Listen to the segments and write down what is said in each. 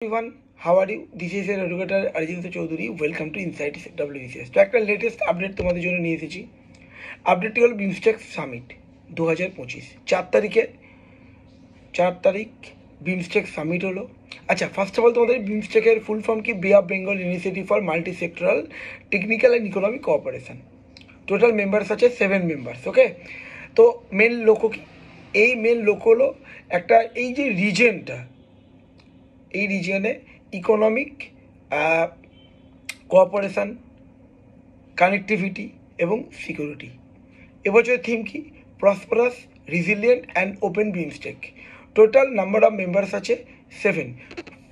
Everyone, how are you? This is your educator Arjun Chaudhary. Welcome to Inside WBCS. তো একটা latest update তোমাদের জন্য নিয়ে এসেছি। আপডেটটি হল বিমস্টেক সামিট 2025 4 তারিখ বিমস্টেক সামিট হলো। আচ্ছা, ফার্স্ট অফ অল তোমাদের বিমস্টেকের ফুল ফর্ম কি? বে of Bengal initiative for multi sectoral technical and economic cooperation. Total members আছে 7 মেম্বার্স। ওকে, তো মেন লক্ষ্য কি? এই মেন লক্ষ্য হলো একটা, এই যে রিজনটা, এই রিজিয়নে ইকোনমিক কোঅপারেশান, কানেক্টিভিটি এবং সিকিউরিটি। এবছরের থিম কি? Prosperous, resilient and open BIMSTEC. Total number of members আছে 7।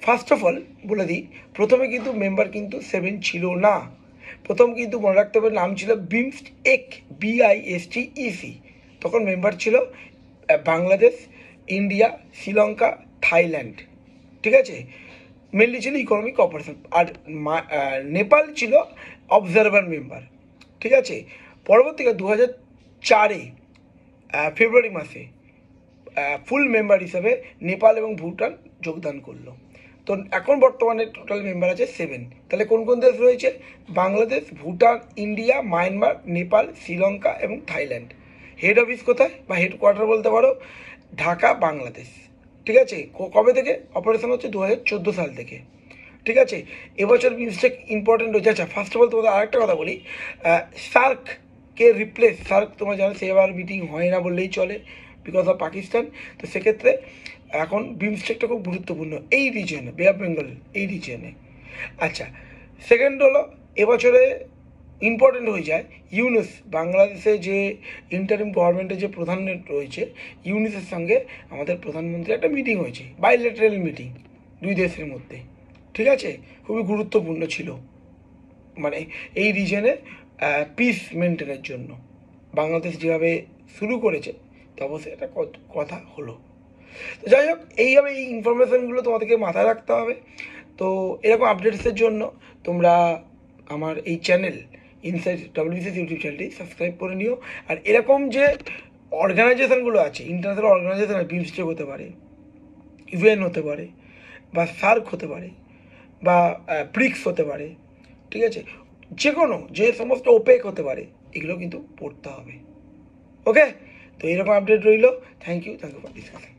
ফার্স্ট অফ অল বলে দিই, প্রথমে কিন্তু মেম্বার কিন্তু 7 ছিল না। প্রথম কিন্তু মনে রাখতে হবে, নাম ছিল বিমস্টেক, BISTEC। তখন মেম্বার ছিল বাংলাদেশ, ইন্ডিয়া, শ্রীলঙ্কা, থাইল্যান্ড। ঠিক আছে, মেনলি ছিল ইকোনমিক কোঅপারেশন। আর নেপাল ছিল অবজারভার মেম্বার। ঠিক আছে, পরবর্তীকালে 2004-এ ফেব্রুয়ারি মাসে ফুল মেম্বার হিসাবে নেপাল এবং ভুটান যোগদান করলো। তো এখন বর্তমানে টোটাল মেম্বার আছে 7। তাহলে কোন কোন দেশ রয়েছে? বাংলাদেশ, ভুটান, ইন্ডিয়া, মায়ানমার, নেপাল, শ্রীলঙ্কা এবং থাইল্যান্ড। হেড অফিস কোথায় বা হেডকোয়ার্টার বলতে পারো ঢাকা, বাংলাদেশ। ঠিক আছে, কবে থেকে অপারেশন হচ্ছে? 2014 সাল থেকে। ঠিক আছে, এবছর বিমস্টেক ইম্পর্টেন্ট হচ্ছে। আচ্ছা, ফার্স্ট অফ অল তোমাদের আরেকটা কথা বলি, সার্ককে রিপ্লেস, সার্ক তোমার জানো সেবার মিটিং হয় না বললেই চলে, বিকজ অফ পাকিস্তান। তো সেক্ষেত্রে এখন বিমস্টেকটা খুব গুরুত্বপূর্ণ এই রিজিয়নে, বে অফ বেঙ্গল এই রিজিয়নে। আচ্ছা, সেকেন্ড হলো এবছরে ইম্পর্টেন্ট হয়ে যায় ইউনুস, বাংলাদেশে যে ইন্টারিম গভর্নমেন্টের যে প্রধান রয়েছে, ইউনুসের সঙ্গে আমাদের প্রধানমন্ত্রী একটা মিটিং হয়েছে, বাইলেটারাল মিটিং দুই দেশের মধ্যে। ঠিক আছে, খুবই গুরুত্বপূর্ণ ছিল, মানে এই রিজনে পিস মেনটেনের জন্য। বাংলাদেশ যেভাবে শুরু করেছে, তো অবশ্যই একটা কথা হলো। তো যাই হোক, এইভাবে এই ইনফরমেশানগুলো তোমাদেরকে মাথায় রাখতে হবে। তো এরকম আপডেটসের জন্য তোমরা আমার এই চ্যানেল ইনসাইড WBCS ইউটিউব চ্যানেলটি সাবস্ক্রাইব করে নিও। আর এরকম যে অর্গানাইজেশনগুলো আছে, ইন্টারন্যাশনাল অর্গানাইজেশন, বিমস্টেক হতে পারে, ইউএন হতে পারে, বা সার্ক হতে পারে, বা ব্রিক্স হতে পারে, ঠিক আছে, যে কোনো যে সমস্ত ওপেক হতে পারে, এগুলো কিন্তু পড়তে হবে। ওকে, তো এরকম আপডেট রইল। Thank you for discussion.